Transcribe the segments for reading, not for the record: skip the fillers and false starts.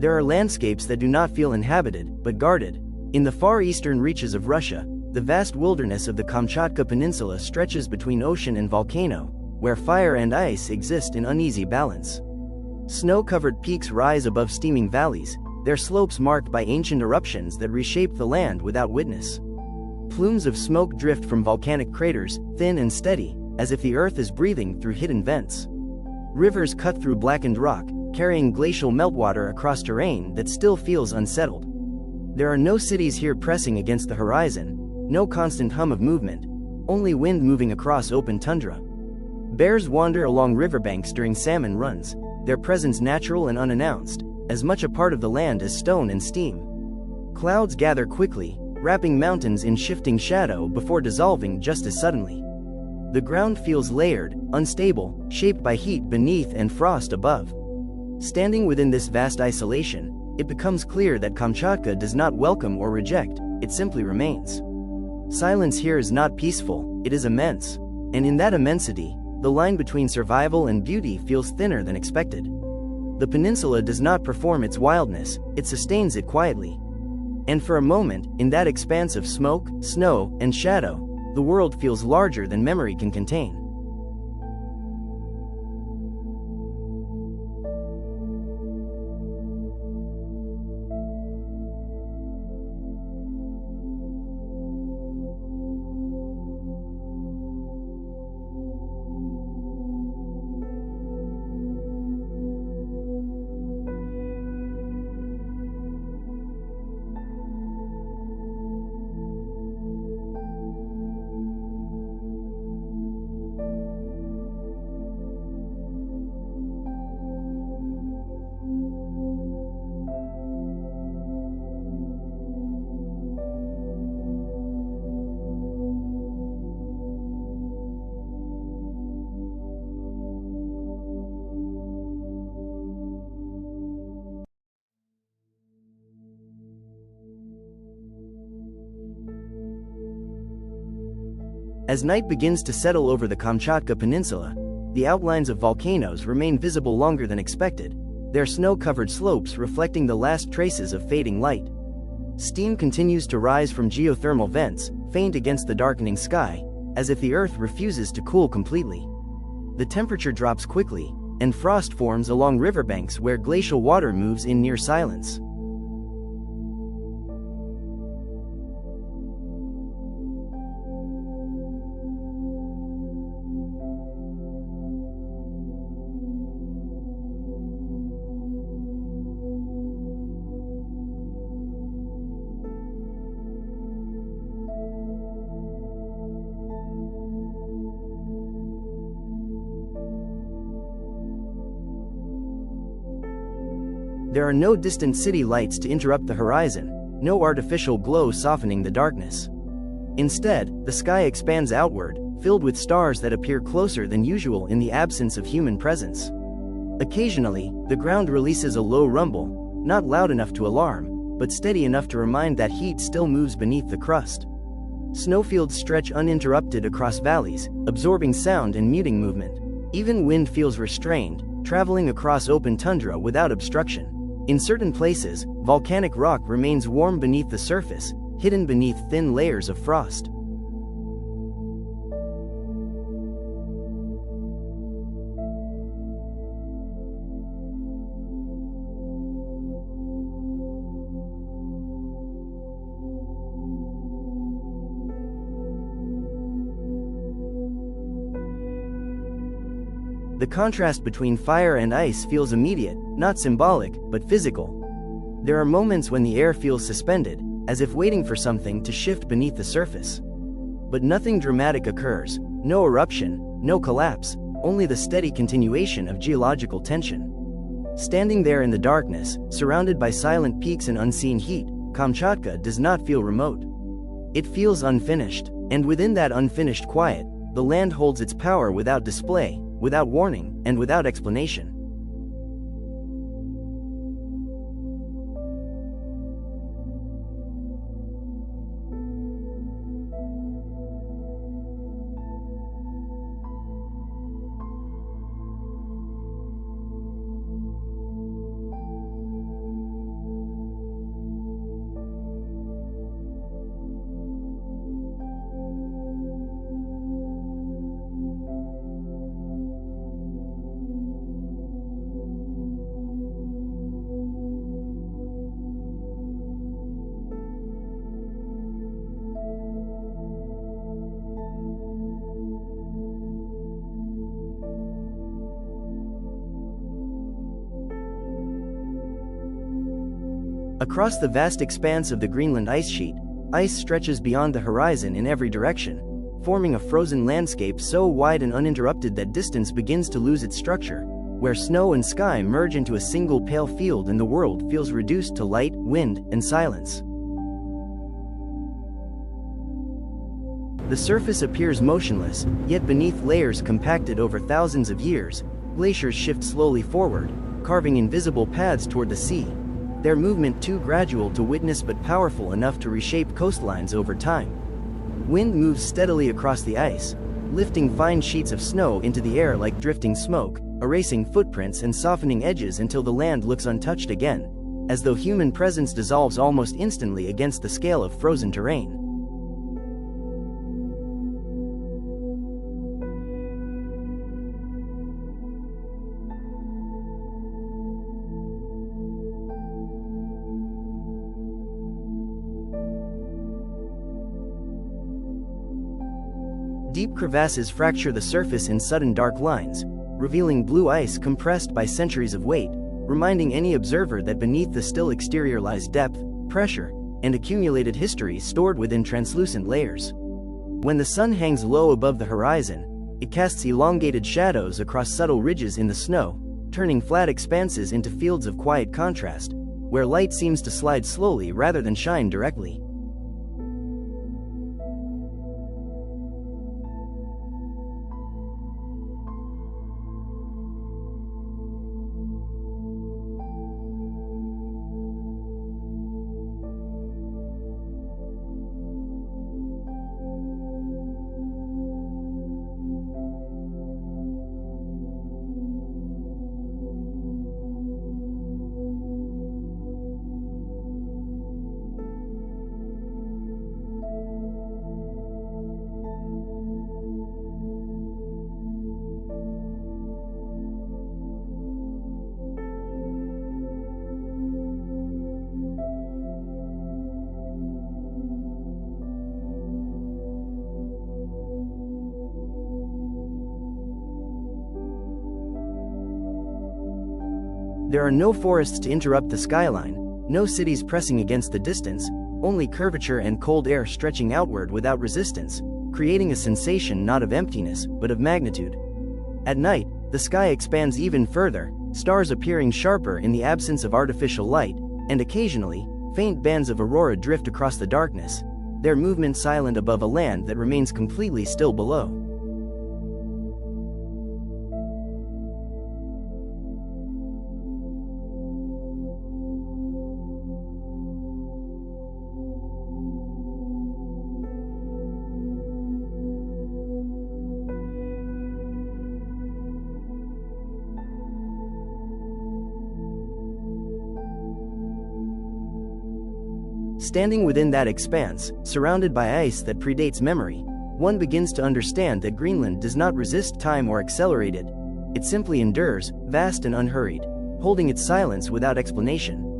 There are landscapes that do not feel inhabited, but guarded. In the far eastern reaches of Russia, the vast wilderness of the Kamchatka Peninsula stretches between ocean and volcano, where fire and ice exist in uneasy balance. Snow-covered peaks rise above steaming valleys, their slopes marked by ancient eruptions that reshape the land without witness. Plumes of smoke drift from volcanic craters, thin and steady, as if the earth is breathing through hidden vents. Rivers cut through blackened rock, carrying glacial meltwater across terrain that still feels unsettled. There are no cities here pressing against the horizon, no constant hum of movement, only wind moving across open tundra. Bears wander along riverbanks during salmon runs, their presence natural and unannounced, as much a part of the land as stone and steam. Clouds gather quickly, wrapping mountains in shifting shadow before dissolving just as suddenly. The ground feels layered, unstable, shaped by heat beneath and frost above. Standing within this vast isolation, it becomes clear that Kamchatka does not welcome or reject, it simply remains. Silence here is not peaceful, it is immense. And in that immensity, the line between survival and beauty feels thinner than expected. The peninsula does not perform its wildness, it sustains it quietly. And for a moment, in that expanse of smoke, snow, and shadow, the world feels larger than memory can contain. As night begins to settle over the Kamchatka Peninsula, the outlines of volcanoes remain visible longer than expected, their snow-covered slopes reflecting the last traces of fading light. Steam continues to rise from geothermal vents, faint against the darkening sky, as if the earth refuses to cool completely. The temperature drops quickly, and frost forms along riverbanks where glacial water moves in near silence. There are no distant city lights to interrupt the horizon, no artificial glow softening the darkness. Instead, the sky expands outward, filled with stars that appear closer than usual in the absence of human presence. Occasionally, the ground releases a low rumble, not loud enough to alarm, but steady enough to remind that heat still moves beneath the crust. Snowfields stretch uninterrupted across valleys, absorbing sound and muting movement. Even wind feels restrained, traveling across open tundra without obstruction. In certain places, volcanic rock remains warm beneath the surface, hidden beneath thin layers of frost. The contrast between fire and ice feels immediate, not symbolic, but physical. There are moments when the air feels suspended, as if waiting for something to shift beneath the surface. But nothing dramatic occurs, no eruption, no collapse, only the steady continuation of geological tension. Standing there in the darkness, surrounded by silent peaks and unseen heat, Kamchatka does not feel remote. It feels unfinished, and within that unfinished quiet, the land holds its power without display, without warning, and without explanation. Across the vast expanse of the Greenland ice sheet, ice stretches beyond the horizon in every direction, forming a frozen landscape so wide and uninterrupted that distance begins to lose its structure, where snow and sky merge into a single pale field and the world feels reduced to light, wind, and silence. The surface appears motionless, yet beneath layers compacted over thousands of years, glaciers shift slowly forward, carving invisible paths toward the sea, their movement too gradual to witness but powerful enough to reshape coastlines over time. Wind moves steadily across the ice, lifting fine sheets of snow into the air like drifting smoke, erasing footprints and softening edges until the land looks untouched again, as though human presence dissolves almost instantly against the scale of frozen terrain. Deep crevasses fracture the surface in sudden dark lines, revealing blue ice compressed by centuries of weight, reminding any observer that beneath the still exterior lies depth, pressure, and accumulated history stored within translucent layers. When the sun hangs low above the horizon, it casts elongated shadows across subtle ridges in the snow, turning flat expanses into fields of quiet contrast, where light seems to slide slowly rather than shine directly. There are no forests to interrupt the skyline, no cities pressing against the distance, only curvature and cold air stretching outward without resistance, creating a sensation not of emptiness, but of magnitude. At night, the sky expands even further, stars appearing sharper in the absence of artificial light, and occasionally, faint bands of aurora drift across the darkness, their movement silent above a land that remains completely still below. Standing within that expanse, surrounded by ice that predates memory, one begins to understand that Greenland does not resist time or accelerate it. It simply endures, vast and unhurried, holding its silence without explanation.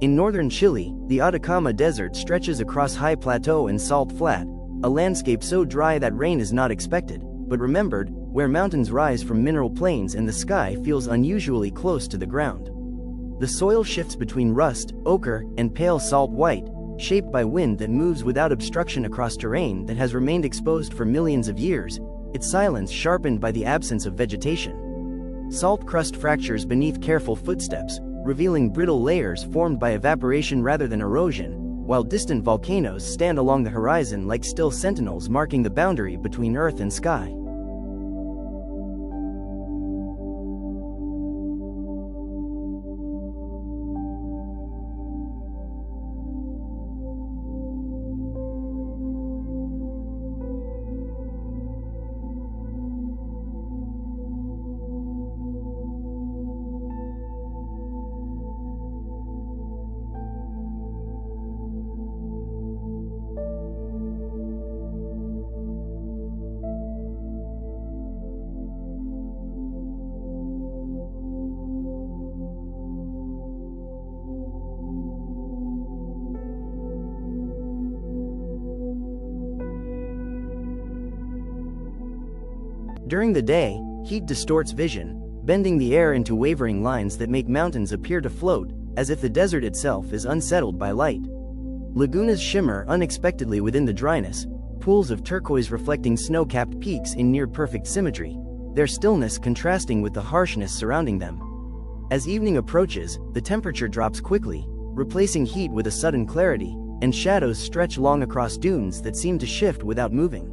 In northern Chile, the Atacama Desert stretches across high plateau and salt flat, a landscape so dry that rain is not expected, but remembered, where mountains rise from mineral plains and the sky feels unusually close to the ground. The soil shifts between rust, ochre, and pale salt white, shaped by wind that moves without obstruction across terrain that has remained exposed for millions of years, its silence sharpened by the absence of vegetation. Salt crust fractures beneath careful footsteps, revealing brittle layers formed by evaporation rather than erosion, while distant volcanoes stand along the horizon like still sentinels marking the boundary between earth and sky. During the day, heat distorts vision, bending the air into wavering lines that make mountains appear to float, as if the desert itself is unsettled by light. Lagunas shimmer unexpectedly within the dryness, pools of turquoise reflecting snow-capped peaks in near-perfect symmetry, their stillness contrasting with the harshness surrounding them. As evening approaches, the temperature drops quickly, replacing heat with a sudden clarity, and shadows stretch long across dunes that seem to shift without moving.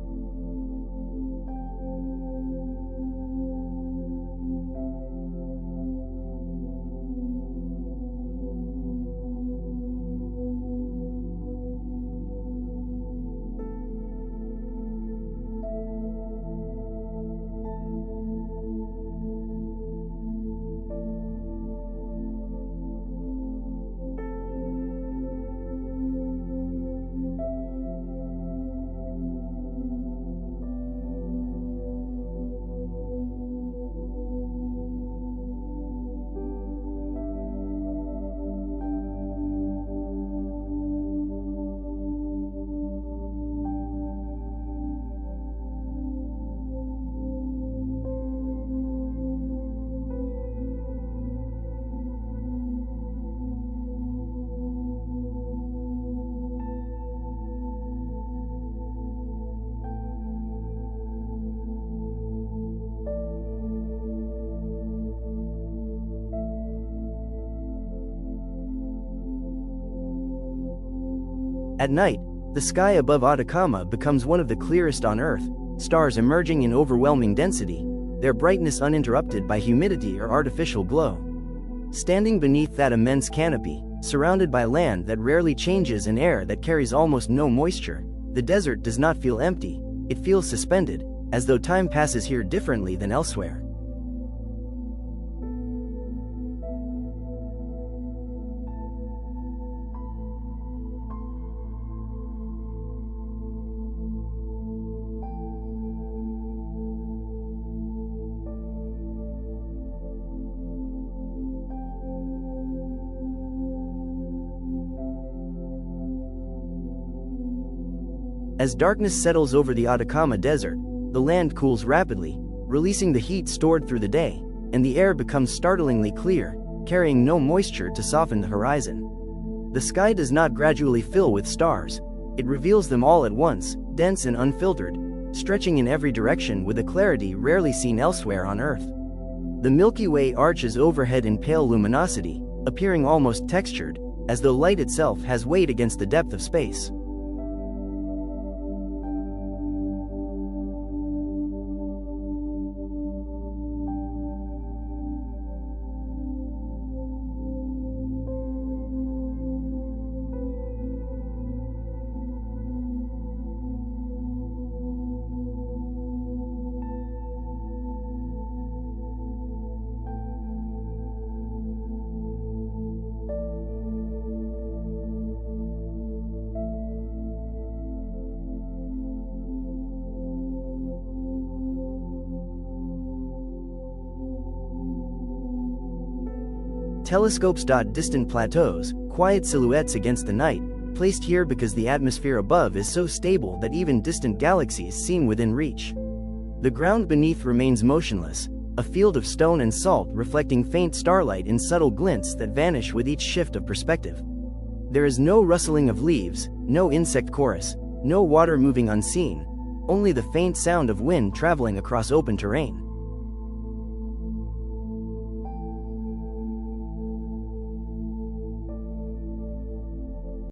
At night, the sky above Atacama becomes one of the clearest on Earth, stars emerging in overwhelming density, their brightness uninterrupted by humidity or artificial glow. Standing beneath that immense canopy, surrounded by land that rarely changes and air that carries almost no moisture, the desert does not feel empty, it feels suspended, as though time passes here differently than elsewhere. As darkness settles over the Atacama Desert, the land cools rapidly, releasing the heat stored through the day, and the air becomes startlingly clear, carrying no moisture to soften the horizon. The sky does not gradually fill with stars, it reveals them all at once, dense and unfiltered, stretching in every direction with a clarity rarely seen elsewhere on Earth. The Milky Way arches overhead in pale luminosity, appearing almost textured, as though light itself has weighed against the depth of space. Telescopes dot distant plateaus, quiet silhouettes against the night, placed here because the atmosphere above is so stable that even distant galaxies seem within reach. The ground beneath remains motionless, a field of stone and salt reflecting faint starlight in subtle glints that vanish with each shift of perspective. There is no rustling of leaves, no insect chorus, no water moving unseen, only the faint sound of wind traveling across open terrain.